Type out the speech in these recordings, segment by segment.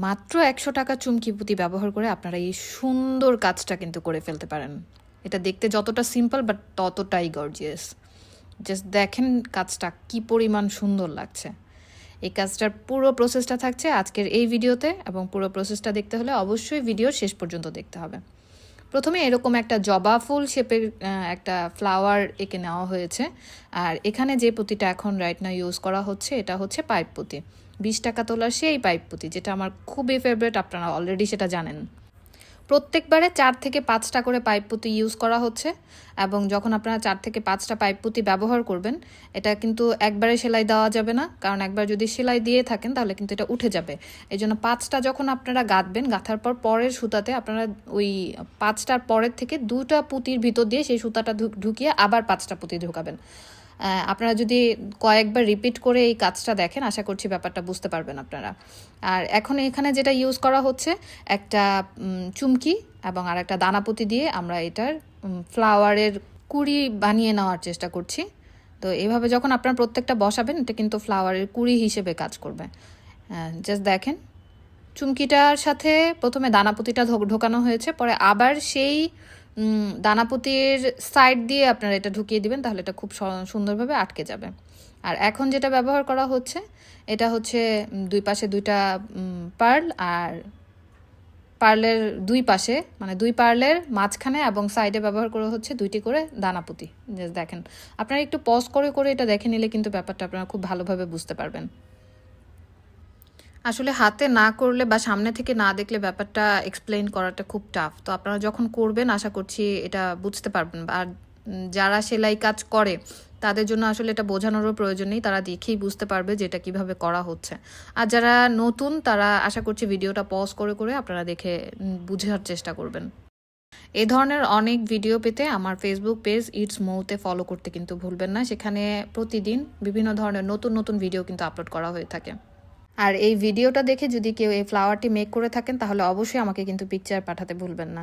মাত্র ১০০ টাকা চুমকি পুঁতি ব্যবহার করে আপনারা এই সুন্দর কাজটা কিন্তু করে ফেলতে পারেন। এটা দেখতে যতটা সিম্পল বাট ততটাই গর্জিয়াস। জাস্ট দেখেন কাজটা কি পরিমাণ সুন্দর লাগছে। এই কাজটার পুরো প্রসেসটা থাকছে আজকের এই ভিডিওতে, এবং পুরো প্রসেসটা দেখতে হলে অবশ্যই ভিডিওর শেষ পর্যন্ত দেখতে হবে। প্রথমে এরকম একটা জবা ফুল শেপের একটা ফ্লাওয়ার এঁকে নেওয়া হয়েছে। আর এখানে যে পুঁতিটা এখন রাইট নাও ইউজ করা হচ্ছে এটা হচ্ছে পাইপ পুঁতি। ২০ টাকা তোলার সেই পাইপ পুঁতি, যেটা আমার খুবই ফেভারিট, আপনারা অলরেডি সেটা জানেন। প্রত্যেকবারে ৪ থেকে ৫টা করে পাইপ পুঁতি ইউজ করা হচ্ছে, এবং যখন আপনারা ৪ থেকে ৫টা পাইপ পুঁতি ব্যবহার করবেন, এটা কিন্তু একবারে সেলাই দেওয়া যাবে না, কারণ একবার যদি সেলাই দিয়ে থাকেন তাহলে কিন্তু এটা উঠে যাবে। এই জন্য ৫টা যখন আপনারা গাঁথবেন, গাঁথার পর পরের সুতাতে আপনারা ওই ৫টার পরের থেকে ২টা পুঁতির ভিতর দিয়ে সেই সুতাটা ঢুকিয়ে আবার ৫টা পুঁতি ঢুকাবেন। আপনারা যদি কয়েকবার রিপিট করে এই কাজটা দেখেন, আশা করছি ব্যাপারটা বুঝতে পারবেন আপনারা। আর এখন এখানে যেটা ইউজ করা হচ্ছে, একটা চুমকি এবং আর একটা দানাপুতি দিয়ে আমরা এটার ফ্লাওয়ারের কুড়ি বানিয়ে নেওয়ার চেষ্টা করছি। তো এভাবে যখন আপনারা প্রত্যেকটা বসাবেন, এটা কিন্তু ফ্লাওয়ারের কুড়ি হিসেবে কাজ করবে। জাস্ট দেখেন, চুমকিটার সাথে প্রথমে দানাপুতিটা ঢোকানো হয়েছে, পরে আবার সেই দানাপুতির সাইড দিয়ে আপনারা এটা ঢুকিয়ে দিবেন, তাহলে এটা খুব সুন্দরভাবে আটকে যাবে। আর এখন যেটা ব্যবহার করা হচ্ছে, এটা হচ্ছে দুই পাশে 2টা পার্ল, আর পার্লের দুই পাশে মানে 2 পার্লের মাঝখানে এবং সাইডে ব্যবহার করা হচ্ছে 2টি করে দানাপুতি। জাস্ট দেখেন, আপনারা একটু পজ করে করে এটা দেখে নিলে কিন্তু ব্যাপারটা আপনারা খুব ভালোভাবে বুঝতে পারবেন। আসলে হাতে না করলে বা সামনে থেকে না দেখলে ব্যাপারটা এক্সপ্লেইন করাটা খুব টাফ। তো আপনারা যখন করবেন আশা করছি এটা বুঝতে পারবেন। আর যারা সেলাই কাজ করে তাদের জন্য আসলে এটা বোঝানোরও প্রয়োজন নেই, তারা দেখেই বুঝতে পারবে যে এটা কীভাবে করা হচ্ছে। আর যারা নতুন তারা আশা করছি ভিডিওটা পজ করে করে আপনারা দেখে বুঝার চেষ্টা করবেন। এই ধরনের অনেক ভিডিও পেতে আমার ফেসবুক পেজ ইটস মৌতে ফলো করতে কিন্তু ভুলবেন না। সেখানে প্রতিদিন বিভিন্ন ধরনের নতুন নতুন ভিডিও কিন্তু আপলোড করা হয়ে থাকে। আর এই ভিডিওটা দেখে যদি কেউ এই ফ্লাওয়ারটি মেক করে থাকেন, তাহলে অবশ্যই আমাকে কিন্তু পিকচার পাঠাতে ভুলবেন না।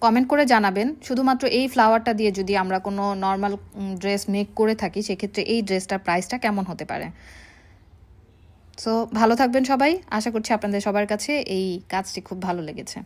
কমেন্ট করে জানাবেন শুধুমাত্র এই ফ্লাওয়ারটা দিয়ে যদি আমরা কোনো নর্মাল ড্রেস মেক করে থাকি, সেক্ষেত্রে এই ড্রেসটার প্রাইসটা কেমন হতে পারে। সো ভালো থাকবেন সবাই, আশা করছি আপনাদের সবার কাছে এই কাজটি খুব ভালো লেগেছে।